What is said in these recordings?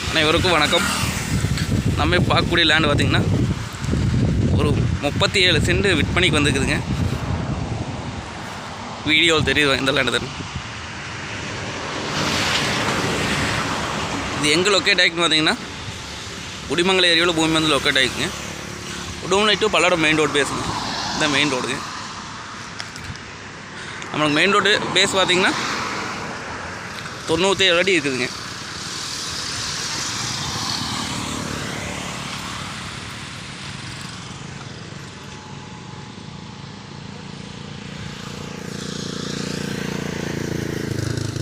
அனைவருக்கும் வணக்கம். நம்ம பார்க்கக்கூடிய லேண்டு பார்த்திங்கன்னா ஒரு 37 சென்ட் விற்பனைக்கு வந்துருக்குதுங்க. வீடியோவில் தெரியுது இந்த லேண்டு தான். இது எங்கே லொக்கேட் ஆகிக்குன்னு பார்த்திங்கன்னா குடிமங்கலம் ஏரியாவில் பூமி வந்து லொக்கேட் ஆகிக்குங்க. Udumalai to Palladam main road பேஸுங்க. இந்த மெயின் ரோடுங்க. நம்மளுக்கு மெயின் ரோடு பேஸ் பார்த்திங்கன்னா 97 அடி இருக்குதுங்க.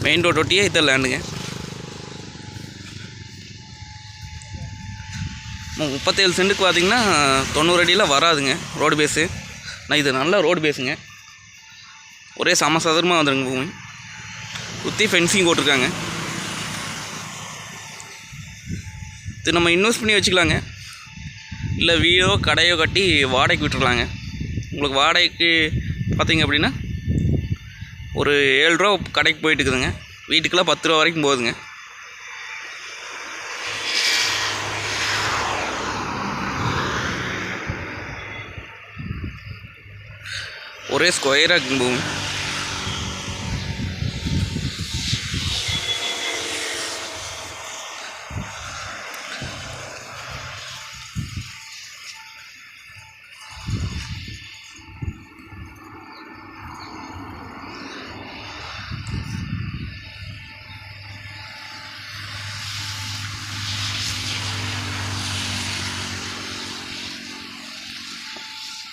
மெயின் ரோட் ஒட்டியே இந்த லேண்டுங்க. 37 சென்ட்டுக்கு பார்த்திங்கன்னா 90 அடியில் வராதுங்க ரோடு பேஸு. நான் இது நல்ல ரோடு பேஸுங்க. ஒரே சமசாதாரமாக வந்துடுங்க. பூமி சுற்றி ஃபென்சிங் போட்டிருக்காங்க. இது நம்ம இன்வெஸ்ட் பண்ணி வச்சுக்கலாங்க. இல்லை வீடோ கடையோ கட்டி வாடகைக்கு விட்டுடலாங்க. உங்களுக்கு வாடகைக்கு பார்த்திங்க அப்படின்னா ஒரு 7 ரூபா கடைக்கு போயிட்டு இருக்குதுங்க. வீட்டுக்கெல்லாம் 10 ரூபா வரைக்கும் போகுதுங்க. ஒரே ஸ்கொயராக இருக்குங்க பூமி.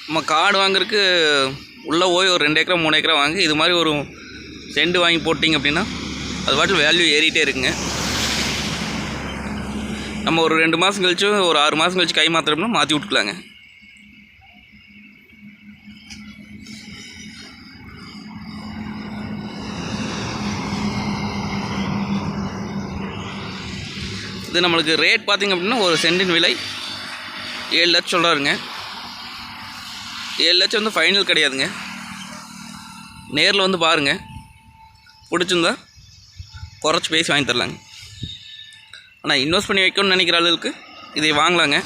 நம்ம காடு வாங்குறதுக்கு உள்ளே போய் ஒரு 2 ஏக்கரா 3 ஏக்கரா வாங்கி இது மாதிரி ஒரு செண்டு வாங்கி போட்டிங்க அப்படின்னா அது பாட்டில் வேல்யூ ஏறிட்டே இருக்குங்க. நம்ம ஒரு 2 மாதம் கழிச்சு ஒரு 6 மாதம் கழிச்சு கை மாத்திரம்னா மாற்றி விட்டுக்கலாங்க. இது நம்மளுக்கு ரேட் பார்த்திங்க அப்படின்னா ஒரு சென்டின் விலை 7 லட்சம் சொல்கிறாருங்க. 7 லட்சம் வந்து ஃபைனல் கிடையாதுங்க. நேரில் வந்து பாருங்கள். பிடிச்சிருந்தா குறைச்சி பேசி வாங்கி தரலாங்க. ஆனால் இன்வெஸ்ட் பண்ணி வைக்கணும்னு நினைக்கிற அளவுக்கு இதை வாங்கலாங்க.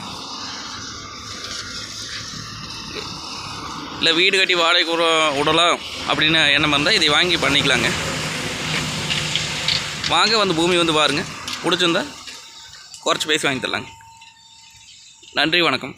இல்லை வீடு கட்டி வாடகைக்கு விடலாம் அப்படின்னு எண்ணம் இருந்தால் இதை வாங்கி பண்ணிக்கலாங்க. வாங்க வந்து பூமி வந்து பாருங்கள். பிடிச்சிருந்தா குறைச்சி பேசி வாங்கி தரலாங்க. நன்றி, வணக்கம்.